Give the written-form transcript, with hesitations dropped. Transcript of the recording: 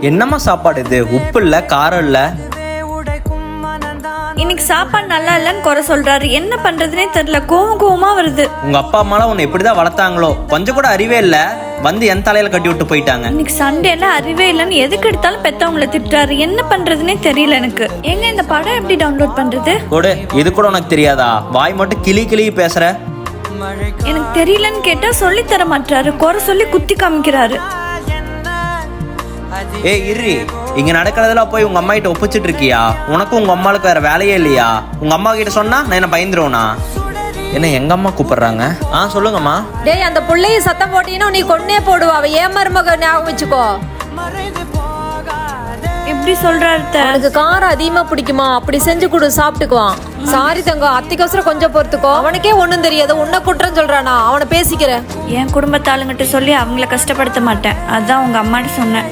என்னம்மா சாப்பாடு இது? உப்பு இல்ல, காரம் இல்ல. இன்னைக்கு சாப்பாடு நல்லா இல்லன்னு குறை சொல்றாரு. என்ன பண்றதுனே தெரியல, கோவமா வருது. உங்க அப்பா அம்மாலாம் உன்னை எப்படிதான் வளர்த்தாங்களோ, கொஞ்சம் கூட அறிவே இல்ல. வந்து என் தலையில கட்டி விட்டு போயிட்டாங்க. இன்னைக்கு சண்டேல அறிவே இல்லன்னு எதுக்கு எடுத்தாலும் பெத்தவங்களை திட்டுறாரு. என்ன பண்றதுனே தெரியல எனக்கு. எங்க இந்த படம் எப்படி டவுன்லோட் பண்றது? கொடு. இது கூட உனக்கு தெரியாதா? வாய் மட்டும் கிளி பேசுற. எனக்கு தெரியலன்னு கேட்டா சொல்லி தர மாட்டாரு. குறை சொல்லி குத்தி காமிக்கிறாரு. ஏய் இரு, இங்க நடக்கிறதெல்லாம் போய் உங்க அம்மா கிட்ட ஒப்பிச்சிட்டு இருக்கியா? உனக்கும் உங்க அம்மாளுக்கு வேற வேலையே இல்லையா? உங்க அம்மா கிட்ட சொன்னா நான் என்ன பயந்துருவேனா? என்ன எங்க அம்மா கூப்பிடுறாங்க? சொல்லுங்கம்மா. டேய், அந்த புள்ளைய சத்தம் போட்டீங்கன்னா நீ கொன்னே போடுவா. அவ ஏன் மருமக ஞாபகம் வச்சுக்கோ. எப்படி சொல்றாரு? அவனுக்கு காரம் அதிகமா பிடிக்குமா? அப்படி செஞ்சு கொடு, சாப்பிட்டுக்குவான். சாரி தங்கம், அத்திக்கோசரம் கொஞ்சம் பொறுத்துக்கோ. அவனுக்கே ஒண்ணும் தெரியாது, உன்னை குற்றம் சொல்றானா? அவனை பேசிக்கிறேன். என் குடும்பத்தாளுங்கிட்ட சொல்லி அவங்கள கஷ்டப்படுத்த மாட்டேன். அதான் உங்க அம்மாட்ட சொன்னேன்.